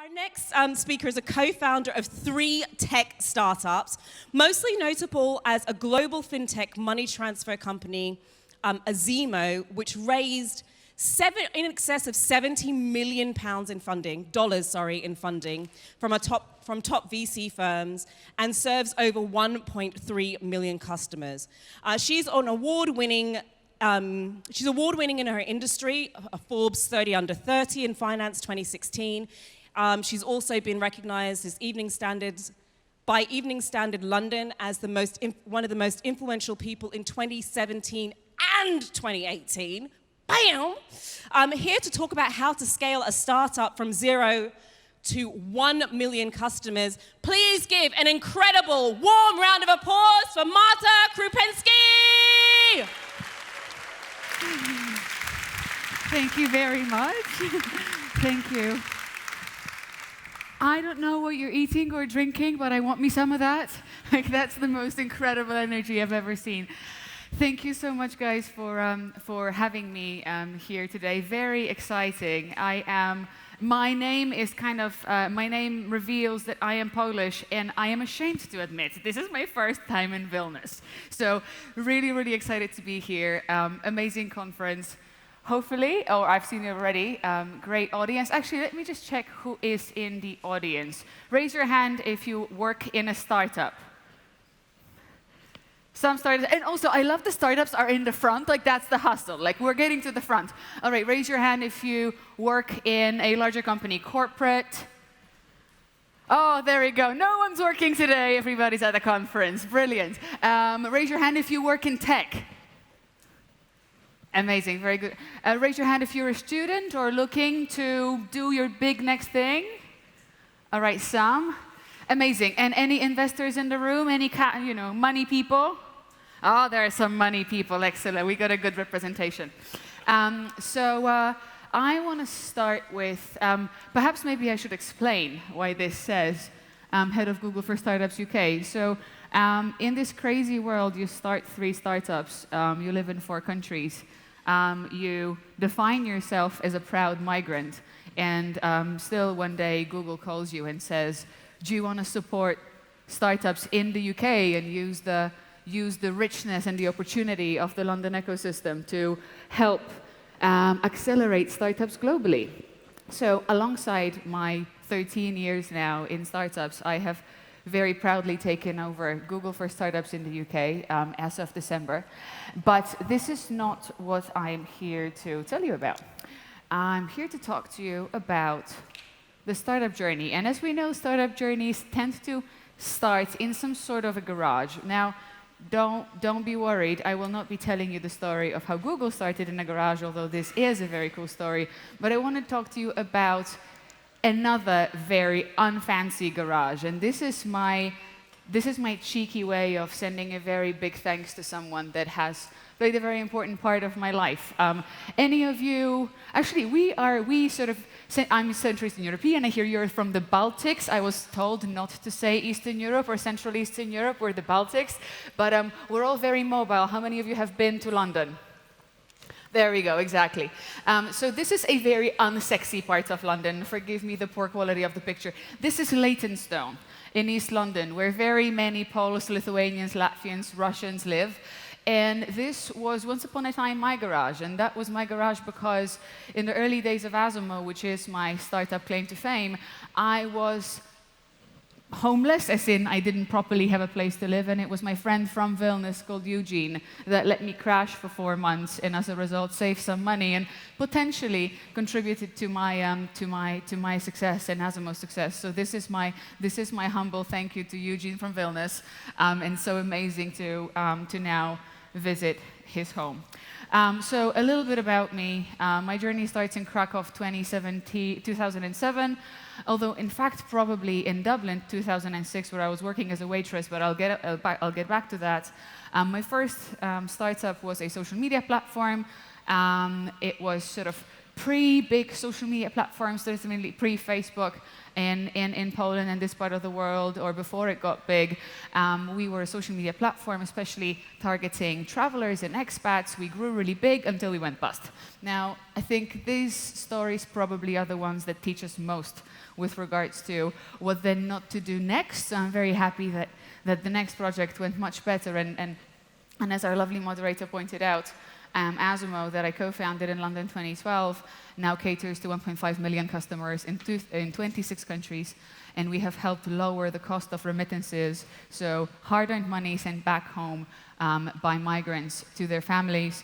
Our next speaker is a co-founder of 3 tech startups, mostly notable as a global fintech money transfer company, Azimo, which raised in excess of £70 million in funding, from top VC firms and serves over 1.3 million customers. She's award-winning in her industry, a Forbes 30 Under 30 in Finance 2016. She's also been recognized as by Evening Standard London as one of the most influential people in 2017 and 2018. Bam! I'm here to talk about how to scale a startup from 0 to 1 million customers. Please give an incredible warm round of applause for Marta Krupinska! Thank you very much. Thank you. I don't know what you're eating or drinking, but I want me some of that. Like, that's the most incredible energy I've ever seen. Thank you so much, guys, for having me here today. Very exciting. My name reveals that I am Polish, and I am ashamed to admit this is my first time in Vilnius. So really, really excited to be here. Amazing conference. Hopefully, I've seen you already. Great audience. Actually, let me just check who is in the audience. Raise your hand if you work in a startup. Some startups, and also I love the startups are in the front, like that's the hustle, like we're getting to the front. All right, raise your hand if you work in a larger company, corporate. Oh, there we go. No one's working today, everybody's at the conference. Brilliant. Raise your hand if you work in tech. Amazing, very good. Raise your hand if you're a student or looking to do your big next thing. All right, some. Amazing. And any investors in the room? Any money people? Oh, there are some money people. Excellent. We got a good representation. I want to start with, perhaps maybe I should explain why this says Head of Google for Startups UK. So in this crazy world, you start 3 startups. You live in 4 countries. You define yourself as a proud migrant. And still one day, Google calls you and says, do you want to support startups in the UK and use the richness and the opportunity of the London ecosystem to help accelerate startups globally? So alongside my 13 years now in startups, I have very proudly taken over Google for Startups in the UK as of December. But this is not what I'm here to tell you about. I'm here to talk to you about the startup journey. And as we know, startup journeys tend to start in some sort of a garage. Now, don't be worried. I will not be telling you the story of how Google started in a garage, although this is a very cool story. But I want to talk to you about another very unfancy garage. And this is my cheeky way of sending a very big thanks to someone that has played a very important part of my life. Any of you, actually, I'm Central Eastern European. I hear you're from the Baltics. I was told not to say Eastern Europe or Central Eastern Europe or the Baltics, but we're all very mobile. How many of you have been to London? There we go, exactly. So this is a very unsexy part of London. Forgive me the poor quality of the picture. This is Leytonstone in East London, where very many Poles, Lithuanians, Latvians, Russians live. And this was once upon a time my garage. And that was my garage because in the early days of Azimo, which is my startup claim to fame, I was homeless, as in I didn't properly have a place to live, and it was my friend from Vilnius called Eugene that let me crash for 4 months, and as a result saved some money and potentially contributed to my success and Azimo's success. So this is my humble thank you to Eugene from Vilnius, and so amazing to now visit his home. So a little bit about me. My journey starts in Krakow 2007, although in fact probably in Dublin 2006, where I was working as a waitress, but I'll get back to that. My first startup was a social media platform. It was sort of pre-big social media platforms, certainly pre-Facebook in Poland and this part of the world, or before it got big. We were a social media platform, especially targeting travelers and expats. We grew really big until we went bust. Now, I think these stories probably are the ones that teach us most with regards to what then not to do next. So I'm very happy that the next project went much better. And as our lovely moderator pointed out, Asimo, that I co-founded in London 2012, now caters to 1.5 million customers in 26 countries, and we have helped lower the cost of remittances, so hard-earned money sent back home by migrants to their families,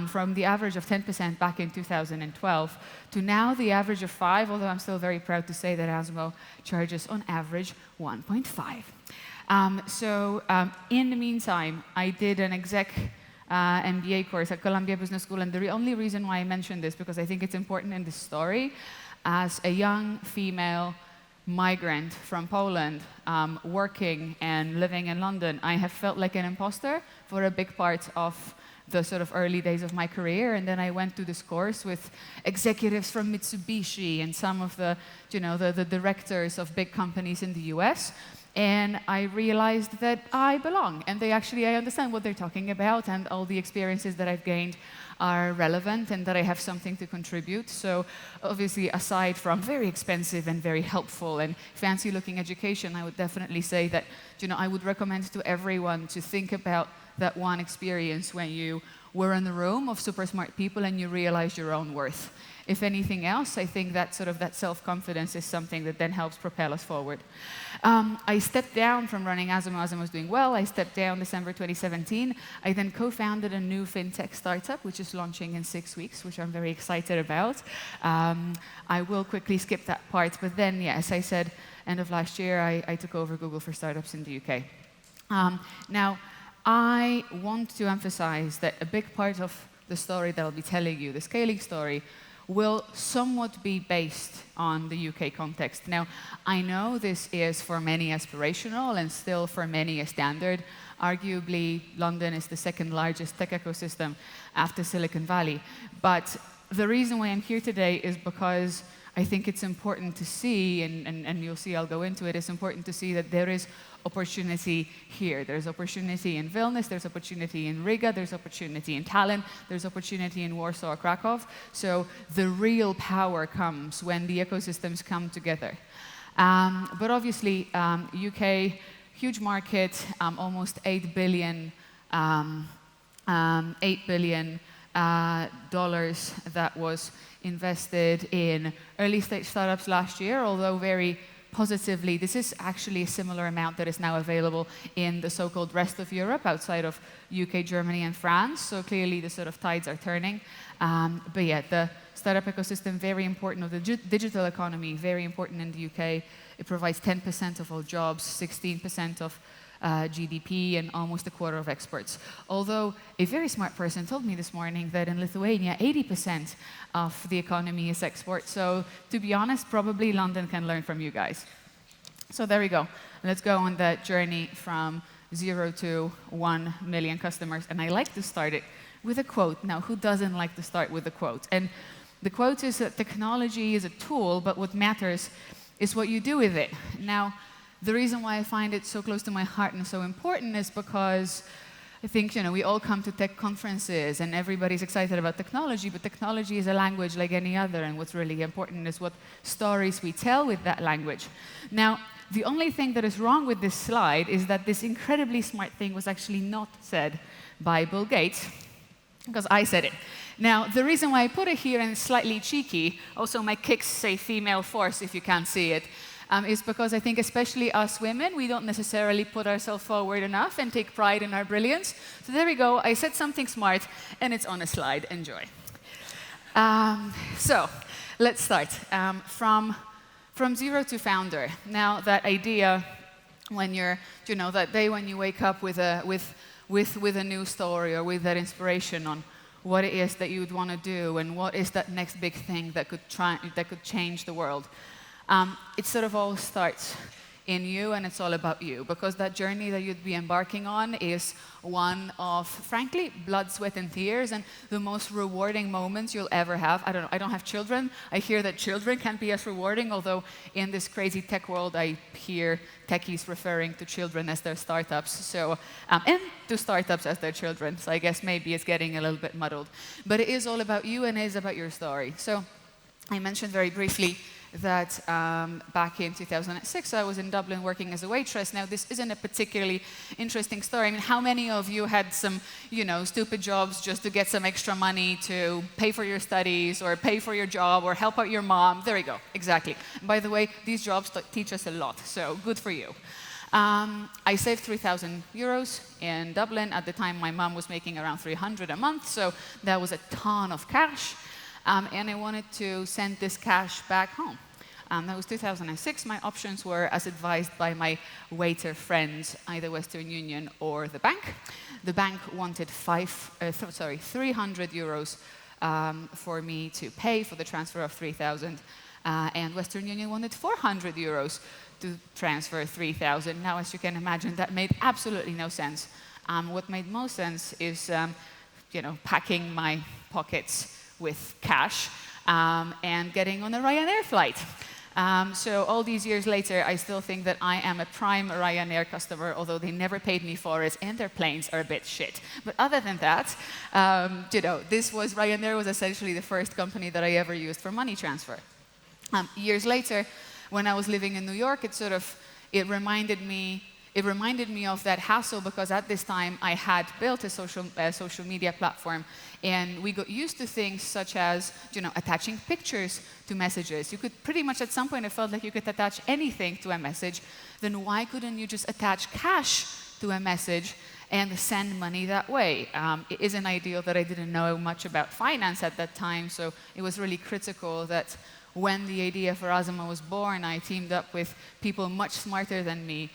from the average of 10% back in 2012 to now the average of 5%, although I'm still very proud to say that Asimo charges on average 1.5%. In the meantime, I did an exec MBA course at Columbia Business School, and the only reason why I mention this, because I think it's important in this story, as a young female migrant from Poland, working and living in London, I have felt like an imposter for a big part of the sort of early days of my career. And then I went to this course with executives from Mitsubishi and some of the directors of big companies in the US. And I realized that I belong, and I understand what they're talking about, and all the experiences that I've gained are relevant, and that I have something to contribute. So obviously, aside from very expensive and very helpful and fancy-looking education, I would definitely say that, I would recommend to everyone to think about that one experience when you were in the room of super smart people and you realized your own worth. If anything else, I think that that self-confidence is something that then helps propel us forward. I stepped down from running Asimo. Asimo was doing well. I stepped down December 2017. I then co-founded a new fintech startup, which is launching in 6 weeks, which I'm very excited about. I will quickly skip that part, but then, yeah, as I said, end of last year, I took over Google for Startups in the UK. Now, I want to emphasize that a big part of the story that I'll be telling you, the scaling story, will somewhat be based on the UK context. Now, I know this is for many aspirational and still for many a standard. Arguably, London is the second largest tech ecosystem after Silicon Valley. But the reason why I'm here today is because I think it's important to see, and you'll see I'll go into it, it's important to see that there is opportunity here. There's opportunity in Vilnius, there's opportunity in Riga, there's opportunity in Tallinn, there's opportunity in Warsaw or Krakow. So the real power comes when the ecosystems come together. But obviously, UK, huge market, almost $8 billion dollars that was invested in early stage startups last year, although very positively, this is actually a similar amount that is now available in the so-called rest of Europe, outside of UK, Germany, and France. So clearly the tides are turning. But yeah, the startup ecosystem, very important, of the digital economy, very important in the UK. It provides 10% of all jobs, 16% of GDP, and almost a quarter of exports. Although a very smart person told me this morning that in Lithuania, 80% of the economy is export. So to be honest, probably London can learn from you guys. So there we go. Let's go on that journey from 0 to 1 million customers. And I like to start it with a quote. Now, who doesn't like to start with a quote? And the quote is that technology is a tool, but what matters is what you do with it. Now, the reason why I find it so close to my heart and so important is because I think, we all come to tech conferences and everybody's excited about technology, but technology is a language like any other, and what's really important is what stories we tell with that language. Now, the only thing that is wrong with this slide is that this incredibly smart thing was actually not said by Bill Gates, because I said it. Now, the reason why I put it here, and it's slightly cheeky, also my kicks say female force if you can't see it, is because I think especially us women, we don't necessarily put ourselves forward enough and take pride in our brilliance. So there we go, I said something smart, and it's on a slide. Enjoy. So let's start. From zero to founder. Now, that idea when you're, that day when you wake up with a new story or with that inspiration on what it is that you would want to do and what is that next big thing that could change the world. It all starts in you, and it's all about you, because that journey that you'd be embarking on is one of, frankly, blood, sweat, and tears, and the most rewarding moments you'll ever have. I don't know, I don't have children. I hear that children can be as rewarding, although in this crazy tech world, I hear techies referring to children as their startups, so, and to startups as their children, so I guess maybe it's getting a little bit muddled. But it is all about you, and it is about your story. So I mentioned very briefly that back in 2006, I was in Dublin working as a waitress. Now, this isn't a particularly interesting story. I mean, how many of you had some, you know, stupid jobs just to get some extra money to pay for your studies or pay for your job or help out your mom? There we go, exactly. By the way, these jobs teach us a lot, so good for you. I saved 3,000 euros in Dublin. At the time, my mom was making around 300 a month, so that was a ton of cash. And I wanted to send this cash back home. That was 2006. My options were, as advised by my waiter friends, either Western Union or the bank. The bank wanted 300 euros for me to pay for the transfer of 3,000, and Western Union wanted 400 euros to transfer 3,000. Now, as you can imagine, that made absolutely no sense. What made most sense is, you know, packing my pockets with cash and getting on a Ryanair flight. So all these years later, I still think that I am a prime Ryanair customer, although they never paid me for it, and their planes are a bit shit. But other than that, you know, Ryanair was essentially the first company that I ever used for money transfer. Years later, when I was living in New York, it reminded me of that hassle, because at this time I had built a social media platform, and we got used to things such as, you know, attaching pictures to messages. You could pretty much, at some point, it felt like you could attach anything to a message. Then why couldn't you just attach cash to a message and send money that way? It is an idea that I didn't know much about finance at that time, so it was really critical that when the idea for Asimo was born, I teamed up with people much smarter than me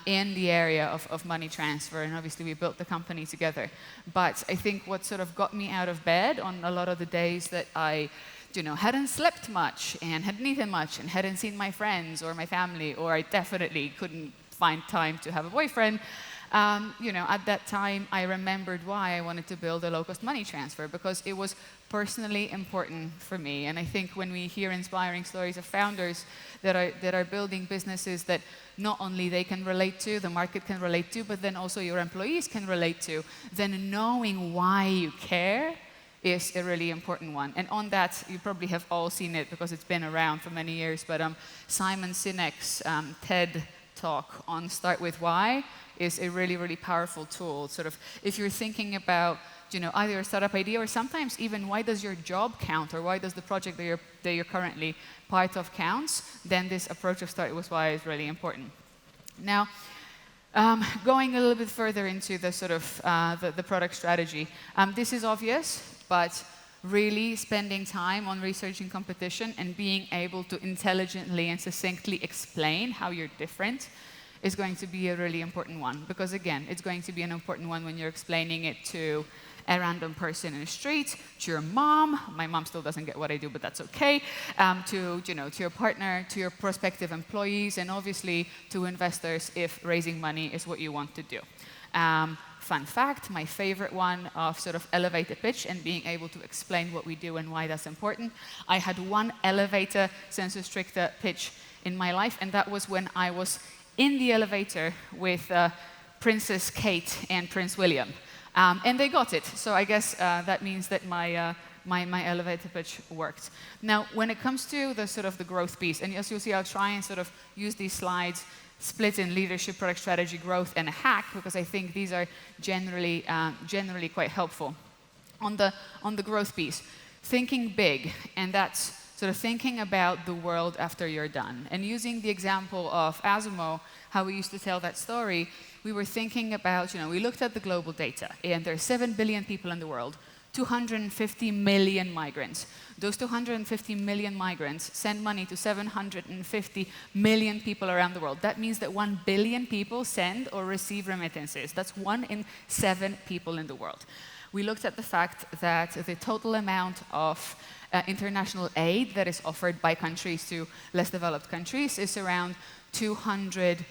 in the area of money transfer, and obviously we built the company together. But I think what sort of got me out of bed on a lot of the days that I, you know, hadn't slept much and hadn't eaten much and hadn't seen my friends or my family, or I definitely couldn't find time to have a boyfriend, you know, at that time I remembered why I wanted to build a low-cost money transfer, because it was personally important for me. And I think when we hear inspiring stories of founders that are building businesses that not only they can relate to, the market can relate to, but then also your employees can relate to, then knowing why you care is a really important one. And on that, you probably have all seen it because it's been around for many years, but Simon Sinek's TED talk on Start With Why is a really, really powerful tool. Sort of, if you're thinking about, you know, either a startup idea or sometimes even why does your job count, or why does the project that you're currently part of counts, then this approach of Start With Why is really important. Now, going a little bit further into the sort of the product strategy, this is obvious, but really spending time on researching competition and being able to intelligently and succinctly explain how you're different is going to be a really important one. Because again, it's going to be an important one when you're explaining it to a random person in the street, to your mom. My mom still doesn't get what I do, but that's okay. To your partner, to your prospective employees, and obviously to investors if raising money is what you want to do. Fun fact, my favorite one of sort of elevator pitch and being able to explain what we do and why that's important. I had one elevator sensu stricta pitch in my life, and that was when I was in the elevator with Princess Kate and Prince William. And they got it, so I guess that means that my elevator pitch worked. Now, when it comes to the sort of the growth piece, and as you'll see, I'll try and sort of use these slides split in leadership, product strategy, growth, and a hack, because I think these are generally quite helpful. On the growth piece, thinking big, and that's sort of thinking about the world after you're done. And using the example of Asimo, how we used to tell that story, we were thinking about, we looked at the global data, and there are 7 billion people in the world, 250 million migrants. Those 250 million migrants send money to 750 million people around the world. That means that 1 billion people send or receive remittances. That's 1 in 7 people in the world. We looked at the fact that the total amount of international aid that is offered by countries to less developed countries is around $200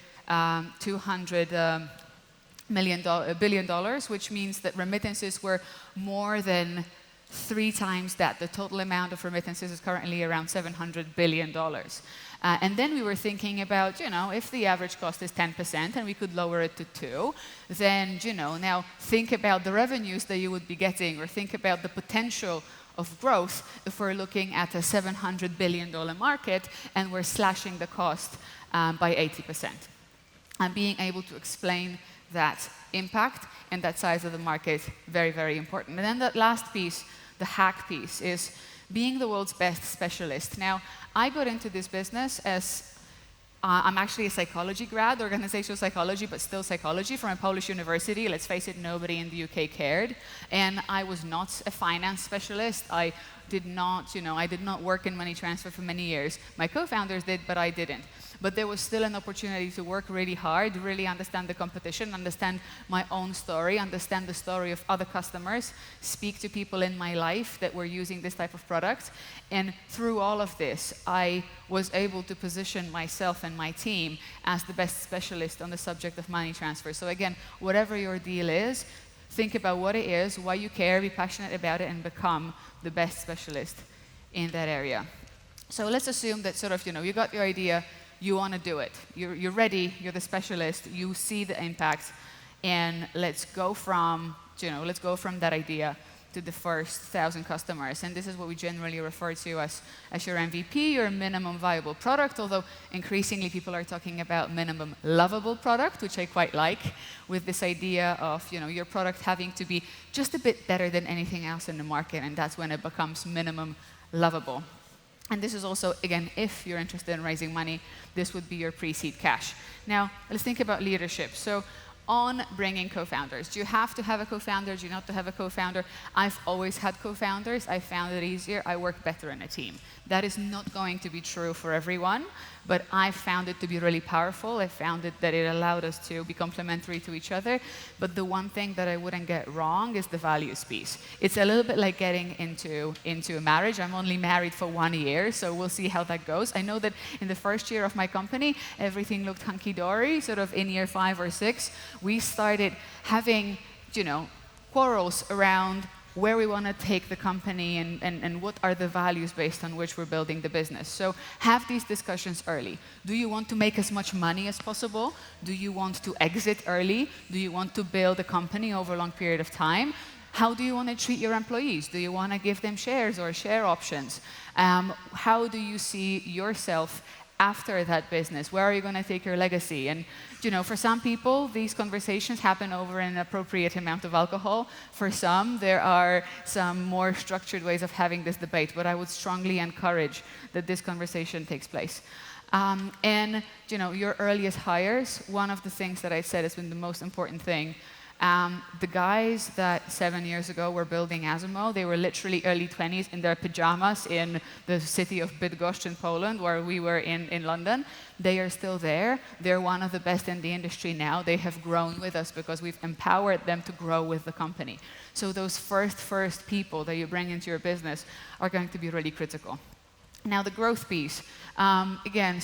billion, which means that remittances were more than 3 times that. The total amount of remittances is currently around $700 billion. And then we were thinking about, if the average cost is 10% and we could lower it to 2, then, now think about the revenues that you would be getting, or think about the potential of growth if we're looking at a $700 billion market and we're slashing the cost by 80%. And being able to explain that impact and that size of the market, very, very important. And then that last piece, the hack piece, is being the world's best specialist. Now, I got into this business as I'm actually a psychology grad, organizational psychology, but still psychology from a Polish university. Let's face it, nobody in the UK cared. And I was not a finance specialist. I did not work in money transfer for many years. My co-founders did, but I didn't. But there was still an opportunity to work really hard, really understand the competition, understand my own story, understand the story of other customers, speak to people in my life that were using this type of product. And through all of this, I was able to position myself and my team as the best specialist on the subject of money transfer. So again, whatever your deal is, think about what it is, why you care, be passionate about it, and become the best specialist in that area. So let's assume that you got your idea, you want to do it. You're ready, you're the specialist, you see the impact, and let's go from that idea to the first 1,000 customers. And this is what we generally refer to as your MVP, your minimum viable product, although increasingly people are talking about minimum lovable product, which I quite like, with this idea of your product having to be just a bit better than anything else in the market, and that's when it becomes minimum lovable. And this is also, again, if you're interested in raising money, this would be your pre-seed cash. Now, let's think about leadership. So on bringing co-founders, do you have to have a co-founder? Do you not have to have a co-founder? I've always had co-founders. I found it easier. I work better in a team. That is not going to be true for everyone, but I found it to be really powerful. I found that it allowed us to be complementary to each other. But the one thing that I wouldn't get wrong is the values piece. It's a little bit like getting into a marriage. I'm only married for 1 year, so we'll see how that goes. I know that in the first year of my company, everything looked hunky-dory. In year 5 or 6, we started having, quarrels around where we want to take the company and what are the values based on which we're building the business. So have these discussions early. Do you want to make as much money as possible? Do you want to exit early? Do you want to build a company over a long period of time? How do you want to treat your employees? Do you want to give them shares or share options? How do you see yourself after that business? Where are you going to take your legacy? And for some people, these conversations happen over an appropriate amount of alcohol. For some, there are some more structured ways of having this debate, but I would strongly encourage that this conversation takes place. And your earliest hires, one of the things that I said has been the most important thing. The guys that 7 years ago were building Asimo, they were literally early 20s in their pajamas in the city of Bydgoszcz in Poland, where we were in London. They are still there. They're one of the best in the industry now. They have grown with us because we've empowered them to grow with the company. So those first people that you bring into your business are going to be really critical. Now, the growth piece, again,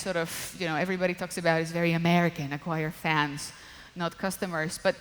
everybody talks about is very American, acquire fans, not customers, but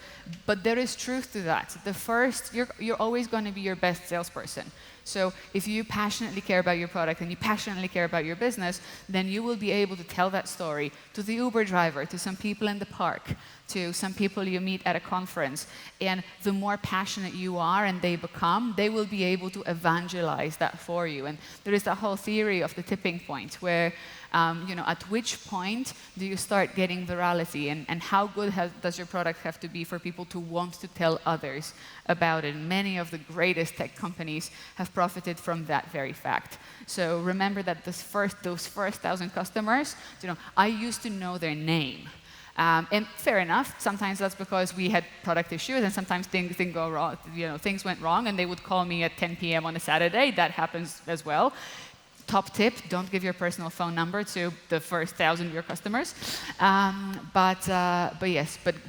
there is truth to that. The first, you're always going to be your best salesperson. So if you passionately care about your product and you passionately care about your business, then you will be able to tell that story to the Uber driver, to some people in the park, to some people you meet at a conference. And the more passionate you are and they become, they will be able to evangelize that for you. And there is that whole theory of the tipping point where at which point do you start getting virality, and how good does your product have to be for people to want to tell others about it? Many of the greatest tech companies have profited from that very fact. So remember that those first 1,000 customers, I used to know their name. And fair enough, sometimes that's because we had product issues and sometimes things didn't go wrong, things went wrong and they would call me at 10 p.m. on a Saturday. That happens as well. Top tip, don't give your personal phone number to the first 1,000 of your customers. But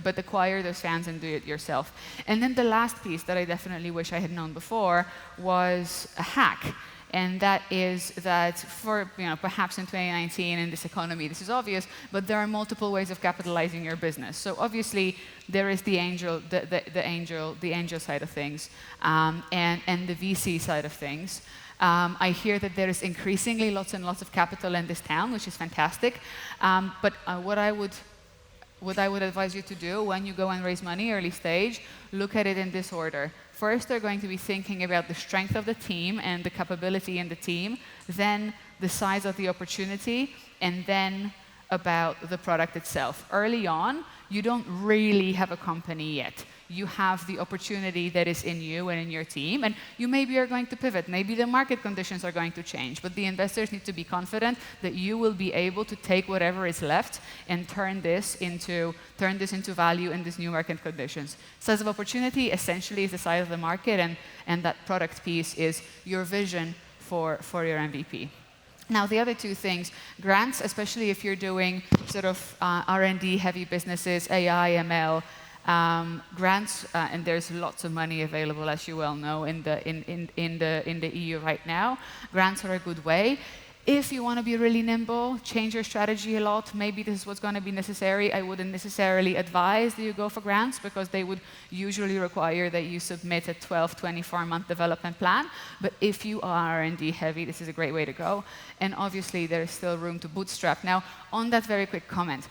acquire those fans and do it yourself. And then the last piece that I definitely wish I had known before was a hack. and that is that for, perhaps in 2019 in this economy, this is obvious, but there are multiple ways of capitalizing your business. So obviously, there is the angel side of things, and the VC side of things. I hear that there is increasingly lots and lots of capital in this town, which is fantastic. But what I would advise you to do when you go and raise money early stage, look at it in this order. First, they're going to be thinking about the strength of the team and the capability in the team, then the size of the opportunity, and then about the product itself. Early on, you don't really have a company yet. You have the opportunity that is in you and in your team, and you maybe are going to pivot. Maybe the market conditions are going to change, but the investors need to be confident that you will be able to take whatever is left and turn this into value in these new market conditions. Size of opportunity essentially is the size of the market, and that product piece is your vision for your MVP. Now, the other two things, grants, especially if you're doing sort of R&D heavy businesses, AI, ML, grants, and there's lots of money available, as you well know, in the EU right now. Grants are a good way. If you want to be really nimble, change your strategy a lot, maybe this is what's going to be necessary. I wouldn't necessarily advise that you go for grants because they would usually require that you submit a 12, 24-month development plan. But if you are R&D heavy, this is a great way to go. And obviously, there is still room to bootstrap. Now, on that very quick comment,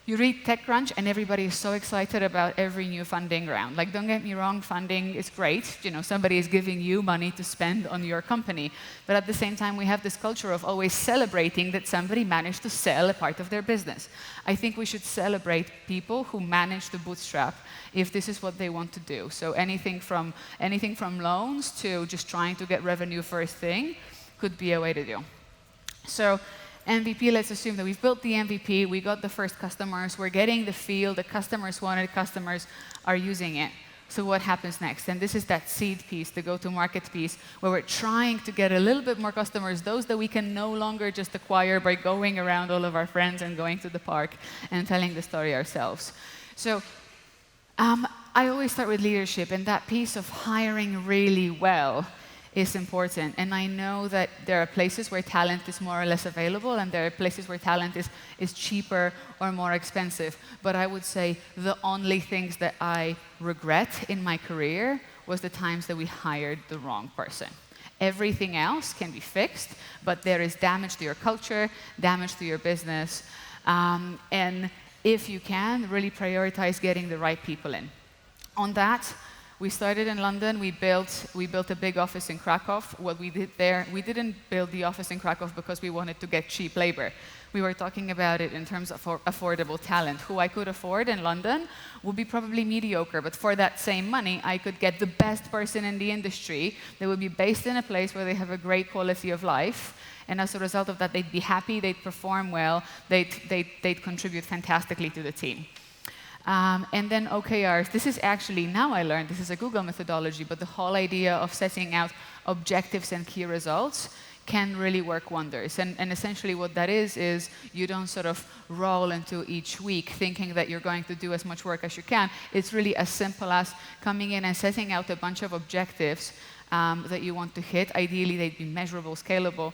you read TechCrunch and everybody is so excited about every new funding round. Like, don't get me wrong, funding is great. Somebody is giving you money to spend on your company. But at the same time, we have this culture of always celebrating that somebody managed to sell a part of their business. I think we should celebrate people who manage to bootstrap if this is what they want to do. So anything from loans to just trying to get revenue first thing could be a way to do. So MVP, let's assume that we've built the MVP, we got the first customers, we're getting the feel, the customers want it, customers are using it. So what happens next? And this is that seed piece, the go-to-market piece, where we're trying to get a little bit more customers, those that we can no longer just acquire by going around all of our friends and going to the park and telling the story ourselves. So I always start with leadership, and that piece of hiring really well is important. And I know that there are places where talent is more or less available, and there are places where talent is cheaper or more expensive. But I would say the only things that I regret in my career was the times that we hired the wrong person. Everything else can be fixed, but there is damage to your culture, damage to your business. And if you can, really prioritize getting the right people in. On that, we started in London. We built a big office in Krakow. What we did there, we didn't build the office in Krakow because we wanted to get cheap labor. We were talking about it in terms of affordable talent. Who I could afford in London would be probably mediocre, but for that same money, I could get the best person in the industry that would be based in a place where they have a great quality of life. And as a result of that, they'd be happy, they'd perform well, they'd contribute fantastically to the team. And then OKRs, this is actually, now I learned, this is a Google methodology, but the whole idea of setting out objectives and key results can really work wonders. And essentially what that is you don't sort of roll into each week thinking that you're going to do as much work as you can. It's really as simple as coming in and setting out a bunch of objectives that you want to hit. Ideally, they'd be measurable, scalable,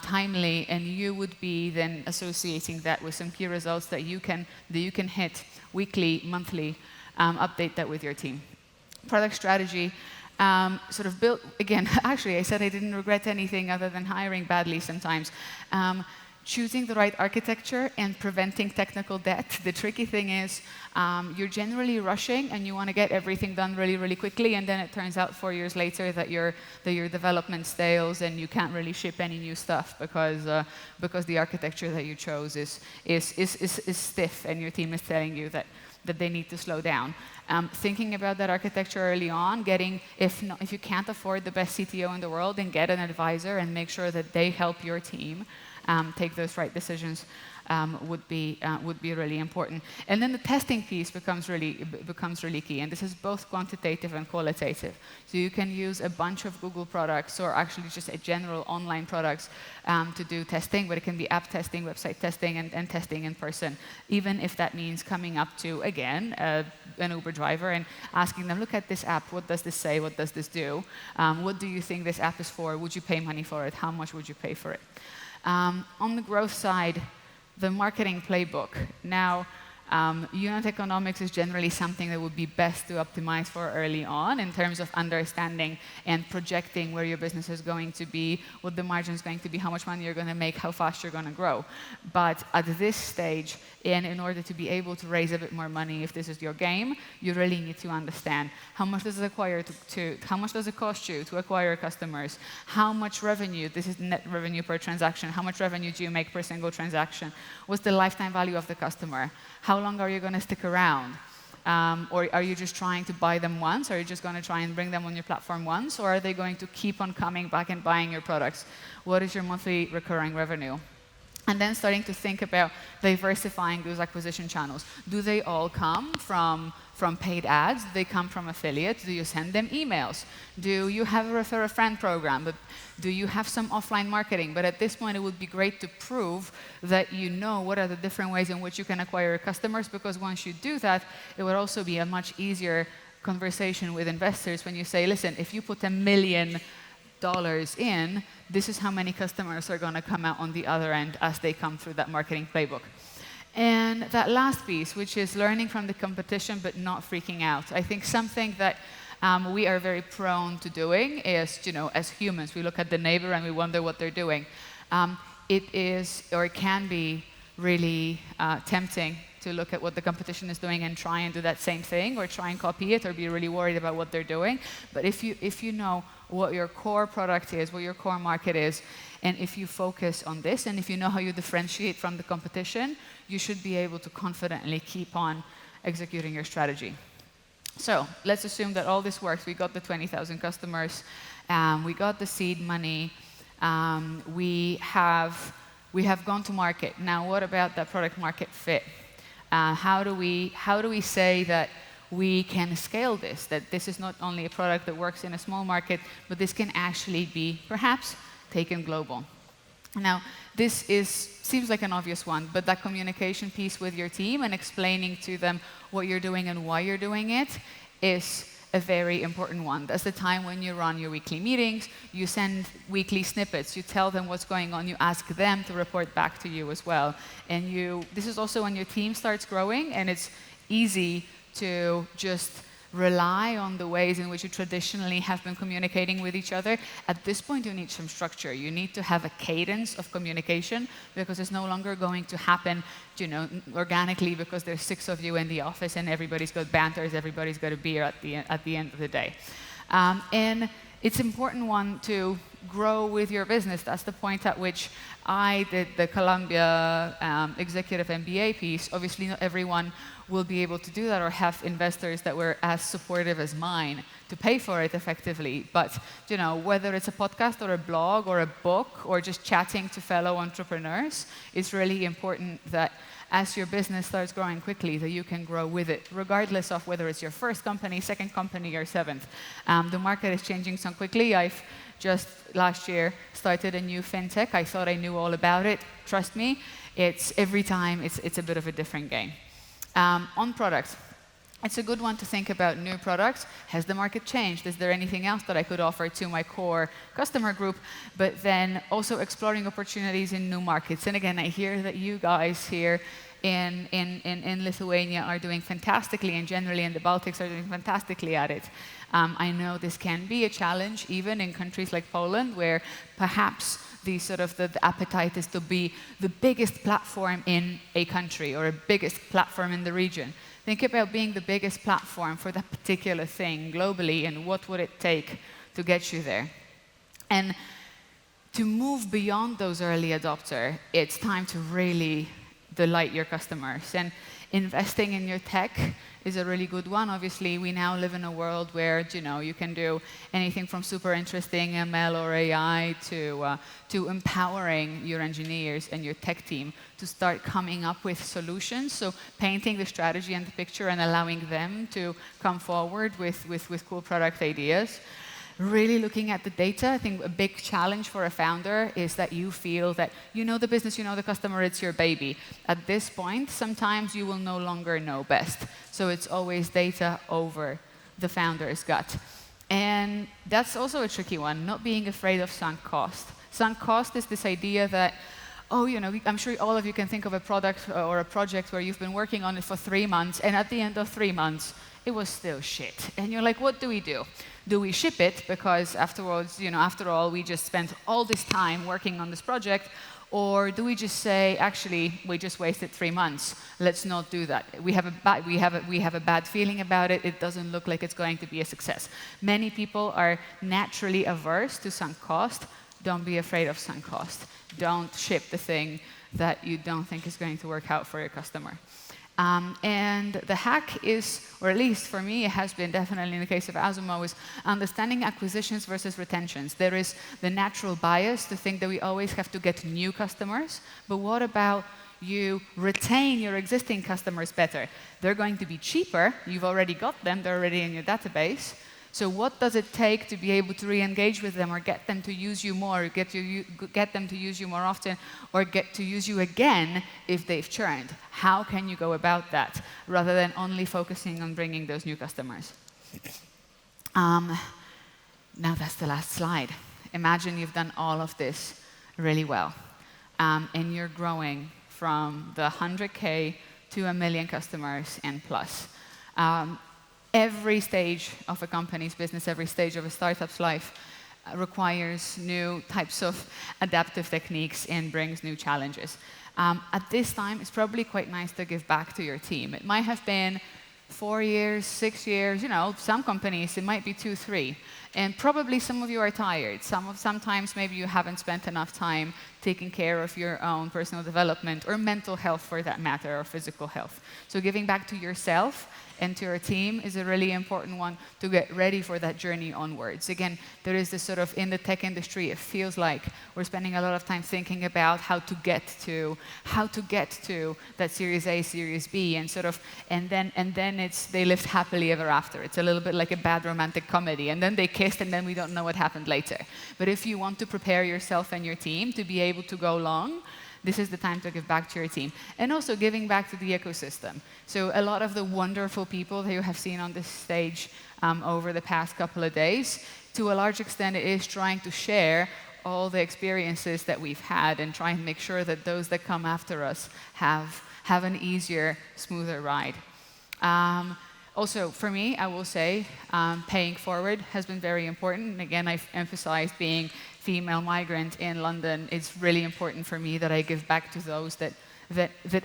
timely, and you would be then associating that with some key results that you can hit weekly, monthly, update that with your team. Product strategy, sort of built, again, actually I said I didn't regret anything other than hiring badly sometimes. Choosing the right architecture and preventing technical debt. The tricky thing is you're generally rushing and you want to get everything done really, really quickly, and then it turns out 4 years later that your development stales and you can't really ship any new stuff because the architecture that you chose is stiff and your team is telling you that they need to slow down. Thinking about that architecture early on, if you can't afford the best CTO in the world, then get an advisor and make sure that they help your team take those right decisions would be really important. And then the testing piece becomes really key. And this is both quantitative and qualitative. So you can use a bunch of Google products or actually just a general online products to do testing, but it can be app testing, website testing, and testing in person, even if that means coming up to, again, an Uber driver and asking them, look at this app, what does this say, what does this do? What do you think this app is for? Would you pay money for it? How much would you pay for it? On the growth side, the marketing playbook. Now, unit economics is generally something that would be best to optimize for early on in terms of understanding and projecting where your business is going to be, what the margin is going to be, how much money you're going to make, how fast you're going to grow. But at this stage, in order to be able to raise a bit more money, if this is your game, you really need to understand how much does it how much does it cost you to acquire customers, how much revenue, this is net revenue per transaction, how much revenue do you make per single transaction, what's the lifetime value of the customer, how long are you going to stick around? Or are you just trying to buy them once? Are you just going to try and bring them on your platform once? Or are they going to keep on coming back and buying your products? What is your monthly recurring revenue? And then starting to think about diversifying those acquisition channels. Do they all come from paid ads? Do they come from affiliates? Do you send them emails? Do you have a refer a friend program? But do you have some offline marketing? But at this point, it would be great to prove that you know what are the different ways in which you can acquire customers, because once you do that, it would also be a much easier conversation with investors when you say, listen, if you put $1 million in, this is how many customers are going to come out on the other end as they come through that marketing playbook. And that last piece, which is learning from the competition but not freaking out. I think something that we are very prone to doing is, as humans, we look at the neighbor and we wonder what they're doing. It is, or it can be, really tempting to look at what the competition is doing and try and do that same thing, or try and copy it, or be really worried about what they're doing. But if you know what your core product is, what your core market is, and if you focus on this, and if you know how you differentiate from the competition, you should be able to confidently keep on executing your strategy. So let's assume that all this works. We got the 20,000 customers, we got the seed money, we have gone to market. Now, what about that product market fit? How do we say that we can scale this, that this is not only a product that works in a small market, but this can actually be, perhaps, taken global? Now, this seems like an obvious one, but that communication piece with your team and explaining to them what you're doing and why you're doing it is a very important one. That's the time when you run your weekly meetings, you send weekly snippets, you tell them what's going on, you ask them to report back to you as well. And this is also when your team starts growing, and it's easy to just rely on the ways in which you traditionally have been communicating with each other. At this point, you need some structure. You need to have a cadence of communication, because it's no longer going to happen, organically, because there's 6 of you in the office and everybody's got banters, everybody's got a beer at the end of the day. And it's important to grow with your business. That's the point at which I did the Columbia Executive MBA piece. Obviously, not everyone will be able to do that or have investors that were as supportive as mine to pay for it effectively. But whether it's a podcast or a blog or a book or just chatting to fellow entrepreneurs, it's really important that as your business starts growing quickly, that you can grow with it, regardless of whether it's your first company, second company, or 7th. The market is changing so quickly. I've just last year started a new fintech. I thought I knew all about it. Trust me, every time it's a bit of a different game. On products, it's a good one to think about new products. Has the market changed? Is there anything else that I could offer to my core customer group? But then also exploring opportunities in new markets. And again, I hear that you guys here in Lithuania are doing fantastically, and generally in the Baltics are doing fantastically at it. I know this can be a challenge even in countries like Poland, where perhaps the appetite is to be the biggest platform in a country or a biggest platform in the region. Think about being the biggest platform for that particular thing globally, and what would it take to get you there. And to move beyond those early adopters, it's time to really delight your customers. And investing in your tech is a really good one. Obviously, we now live in a world where you can do anything from super interesting ML or AI to empowering your engineers and your tech team to start coming up with solutions. So painting the strategy and the picture and allowing them to come forward with cool product ideas. Really looking at the data. I think a big challenge for a founder is that you feel that you know the business, you know the customer, it's your baby. At this point, sometimes you will no longer know best. So it's always data over the founder's gut. And that's also a tricky one, not being afraid of sunk cost. Sunk cost is this idea that, I'm sure all of you can think of a product or a project where you've been working on it for 3 months, and at the end of 3 months, it was still shit. And you're like, what do we do? Do we ship it because afterwards, after all, we just spent all this time working on this project? Or do we just say, actually, we just wasted 3 months. Let's not do that. We have a bad feeling about it. It doesn't look like it's going to be a success. Many people are naturally averse to sunk cost. Don't be afraid of sunk cost. Don't ship the thing that you don't think is going to work out for your customer. And the hack is, or at least for me, it has been definitely in the case of Azumo, is understanding acquisitions versus retentions. There is the natural bias to think that we always have to get new customers, but what about you retain your existing customers better? They're going to be cheaper. You've already got them. They're already in your database. So what does it take to be able to re-engage with them or get them to use you more, or get them to use you more often, or get to use you again if they've churned? How can you go about that rather than only focusing on bringing those new customers? Now that's the last slide. Imagine you've done all of this really well, and you're growing from the 100K to 1 million customers and plus. Every stage of a company's business, every stage of a startup's life requires new types of adaptive techniques and brings new challenges. At this time, it's probably quite nice to give back to your team. It might have been 4 years, 6 years, some companies, it might be 2, 3. And probably some of you are tired. Sometimes maybe you haven't spent enough time taking care of your own personal development or mental health for that matter, or physical health. So giving back to yourself and to your team is a really important one to get ready for that journey onwards. Again, there is this sort of, in the tech industry, it feels like we're spending a lot of time thinking about how to get to that Series A, Series B, and then they lived happily ever after. It's a little bit like a bad romantic comedy, and then they kissed, and then we don't know what happened later. But if you want to prepare yourself and your team to be able to go long, this is the time to give back to your team. And also giving back to the ecosystem. So a lot of the wonderful people that you have seen on this stage over the past couple of days, to a large extent, it is trying to share all the experiences that we've had and try and make sure that those that come after us have an easier, smoother ride. Also, for me, I will say, paying forward has been very important. And again, I've emphasized being female migrant in London. It's really important for me that I give back to those that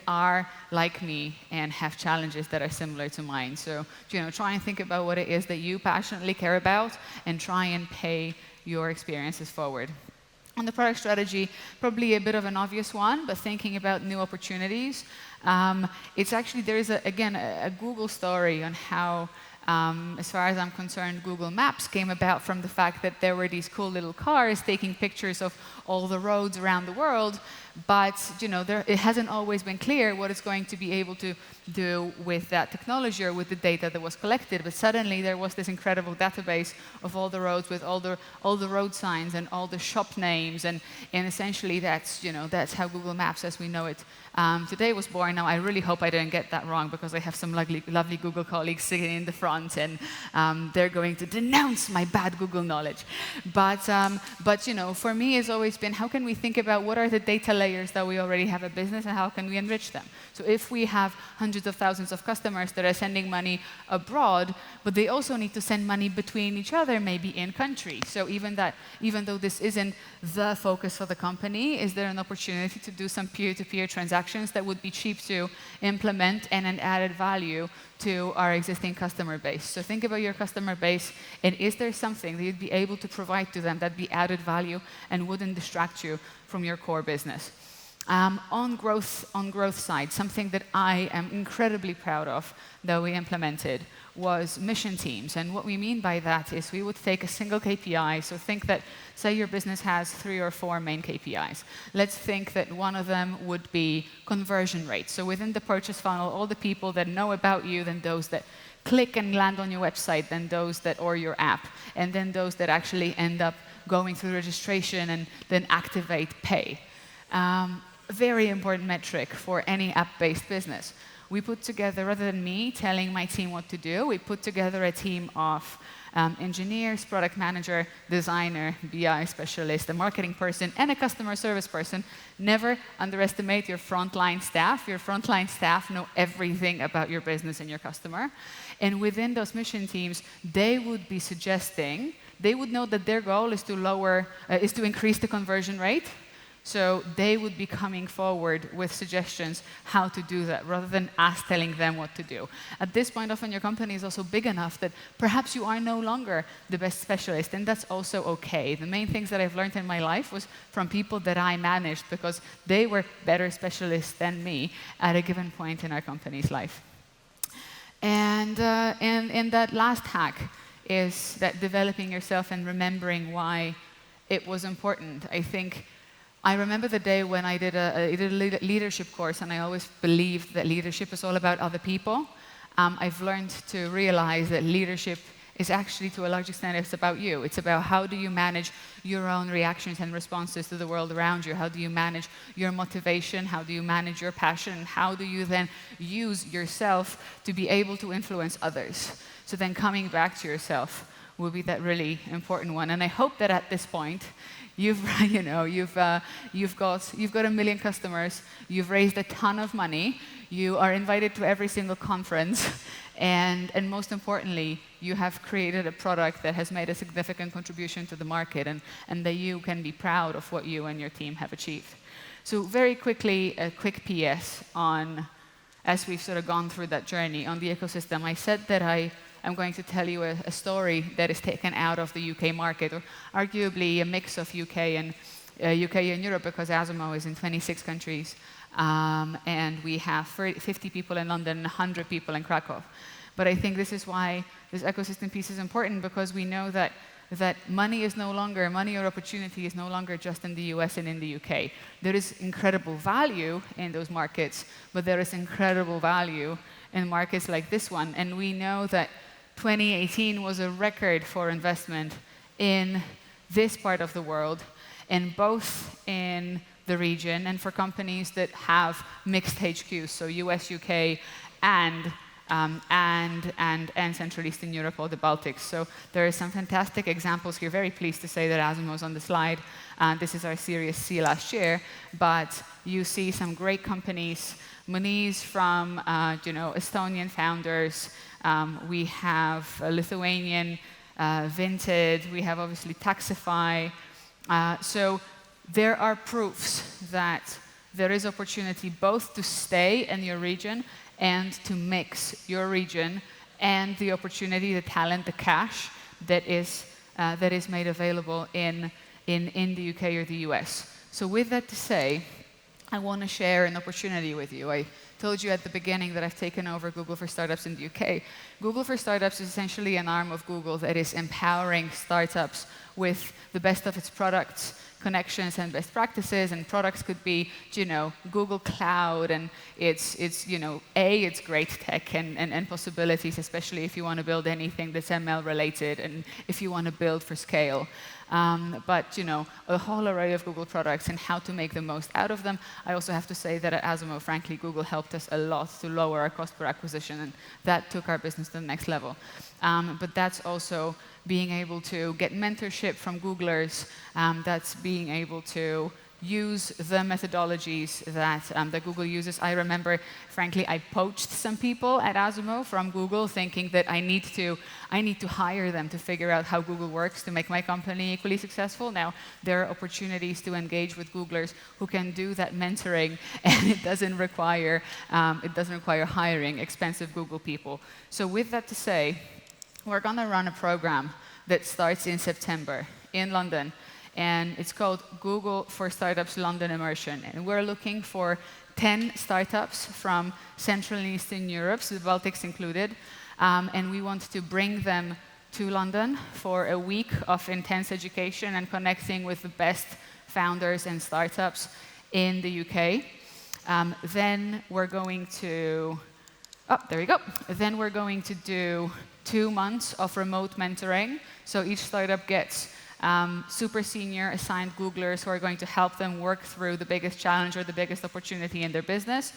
are like me and have challenges that are similar to mine. So, try and think about what it is that you passionately care about and try and pay your experiences forward. On the product strategy, probably a bit of an obvious one, but thinking about new opportunities. It's actually, there is, a Google story on how, as far as I'm concerned, Google Maps came about from the fact that there were these cool little cars taking pictures of all the roads around the world, but it hasn't always been clear what it's going to be able to do with that technology or with the data that was collected. But suddenly there was this incredible database of all the roads with all the road signs and all the shop names, and essentially that's how Google Maps as we know it today was born. Now I really hope I didn't get that wrong, because I have some lovely Google colleagues sitting in the front, and they're going to denounce my bad Google knowledge. But for me it's always been, how can we think about what are the data layers that we already have a business and how can we enrich them? So if we have hundreds of thousands of customers that are sending money abroad, but they also need to send money between each other, maybe in country. So even though this isn't the focus of the company, is there an opportunity to do some peer-to-peer transactions that would be cheap to implement and an added value to our existing customer base? So think about your customer base, and is there something that you'd be able to provide to them that'd be added value and wouldn't distract you from your core business? On growth side, something that I am incredibly proud of that we implemented was mission teams. And what we mean by that is we would take a single KPI. So think that, say your business has 3 or 4 main KPIs. Let's think that one of them would be conversion rate. So within the purchase funnel, all the people that know about you, then those that click and land on your website, then those that, or your app, and then those that actually end up going through registration and then activate pay. Very important metric for any app-based business. We put together, rather than me telling my team what to do, we put together a team of engineers, product manager, designer, BI specialist, a marketing person, and a customer service person. Never underestimate your frontline staff. Your frontline staff know everything about your business and your customer. And within those mission teams, they would be suggesting, they would know that their goal is to increase the conversion rate. So they would be coming forward with suggestions how to do that, rather than us telling them what to do. At this point, often your company is also big enough that perhaps you are no longer the best specialist, and that's also okay. The main things that I've learned in my life was from people that I managed, because they were better specialists than me at a given point in our company's life. And that last hack is that developing yourself and remembering why it was important. I remember the day when I did a leadership course, and I always believed that leadership is all about other people. I've learned to realize that leadership is actually, to a large extent, it's about you. It's about how do you manage your own reactions and responses to the world around you? How do you manage your motivation? How do you manage your passion? How do you then use yourself to be able to influence others? So then coming back to yourself will be that really important one. And I hope that at this point, you've got 1 million customers, you've raised a ton of money, you are invited to every single conference, and most importantly, you have created a product that has made a significant contribution to the market, and that you can be proud of what you and your team have achieved. So very quickly, a quick PS on, as we've sort of gone through that journey on the ecosystem. I said that I'm going to tell you a story that is taken out of the UK market, or arguably a mix of UK and Europe, because Asimo is in 26 countries, and we have 50 people in London, 100 people in Krakow. But I think this is why this ecosystem piece is important, because we know that money or opportunity is no longer just in the US and in the UK. There is incredible value in those markets, but there is incredible value in markets like this one. And we know that 2018 was a record for investment in this part of the world, and both in the region and for companies that have mixed HQs, so US, UK, and Central Eastern Europe or the Baltics. So there are some fantastic examples here. Very pleased to say that Asimo is on the slide. This is our Series C last year, but you see some great companies. Moniz from Estonian founders. We have a Lithuanian Vinted. We have obviously Taxify. So there are proofs that there is opportunity both to stay in your region and to mix your region and the opportunity, the talent, the cash that is made available in the UK or the US. So with that to say, I want to share an opportunity with you. I told you at the beginning that I've taken over Google for Startups in the UK. Google for Startups is essentially an arm of Google that is empowering startups with the best of its products, connections, and best practices. And products could be, Google Cloud, and it's great tech and possibilities, especially if you want to build anything that's ML related and if you want to build for scale. But a whole array of Google products and how to make the most out of them. I also have to say that at Asimo, frankly, Google helped us a lot to lower our cost per acquisition, and that took our business to the next level. But that's also being able to get mentorship from Googlers. That's being able to use the methodologies that Google uses. I remember, frankly, I poached some people at Asimo from Google, thinking that I need to hire them to figure out how Google works to make my company equally successful. Now, there are opportunities to engage with Googlers who can do that mentoring, and it doesn't require hiring expensive Google people. So with that to say, we're going to run a program that starts in September in London. and it's called Google for Startups London Immersion. And we're looking for 10 startups from Central and Eastern Europe, so the Baltics included, and we want to bring them to London for a week of intense education and connecting with the best founders and startups in the UK. Then we're going to, there we go. Then we're going to do 2 months of remote mentoring. So each startup gets super senior assigned Googlers who are going to help them work through the biggest challenge or the biggest opportunity in their business.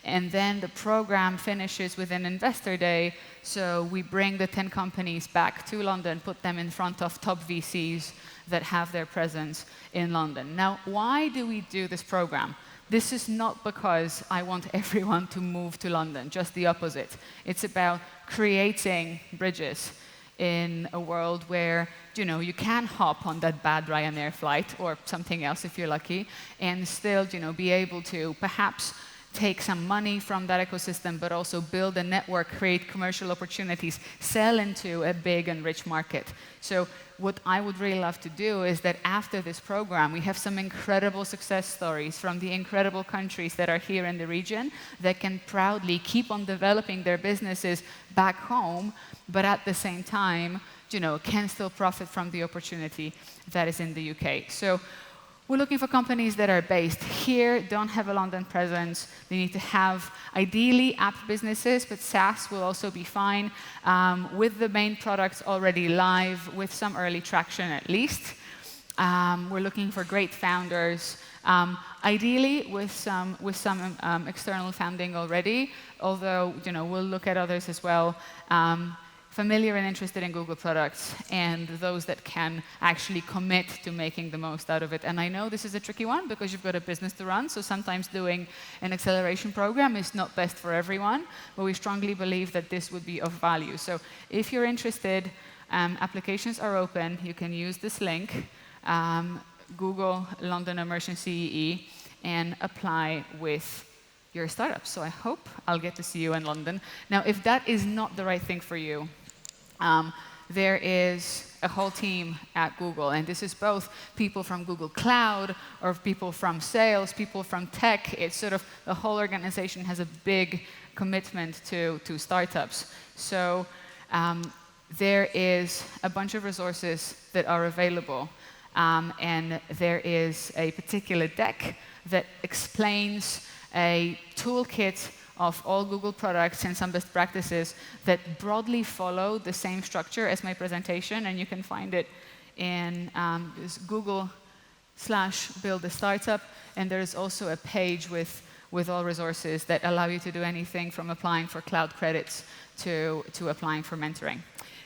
And then the program finishes with an investor day. So we bring the 10 companies back to London, put them in front of top VCs that have their presence in London. Now, why do we do this program? This is not because I want everyone to move to London, just the opposite. It's about creating bridges in a world where, you can hop on that bad Ryanair flight or something else if you're lucky, and still, be able to perhaps take some money from that ecosystem, but also build a network, create commercial opportunities, sell into a big and rich market. So what I would really love to do is that after this program, we have some incredible success stories from the incredible countries that are here in the region that can proudly keep on developing their businesses back home, but at the same time, can still profit from the opportunity that is in the UK. So we're looking for companies that are based here, don't have a London presence. They need to have, ideally, app businesses, but SaaS will also be fine, with the main products already live, with some early traction at least. We're looking for great founders, ideally with some external funding already, although we'll look at others as well. Familiar and interested in Google products, and those that can actually commit to making the most out of it. And I know this is a tricky one because you've got a business to run, so sometimes doing an acceleration program is not best for everyone, but we strongly believe that this would be of value. So if you're interested, applications are open. You can use this link, Google London Immersion CEE, and apply with your startup. So I hope I'll get to see you in London. Now, if that is not the right thing for you, there is a whole team at Google, and this is both people from Google Cloud or people from sales, people from tech. It's sort of the whole organization has a big commitment to startups. So there is a bunch of resources that are available, and there is a particular deck that explains a toolkit of all Google products and some best practices that broadly follow the same structure as my presentation, and you can find it in Google/build a startup, and there is also a page with all resources that allow you to do anything from applying for cloud credits to applying for mentoring.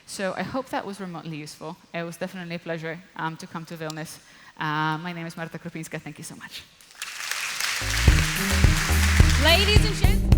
So I hope that was remotely useful. It was definitely a pleasure to come to Vilnius. My name is Marta Krupinska. Thank you so much. Ladies and gentlemen.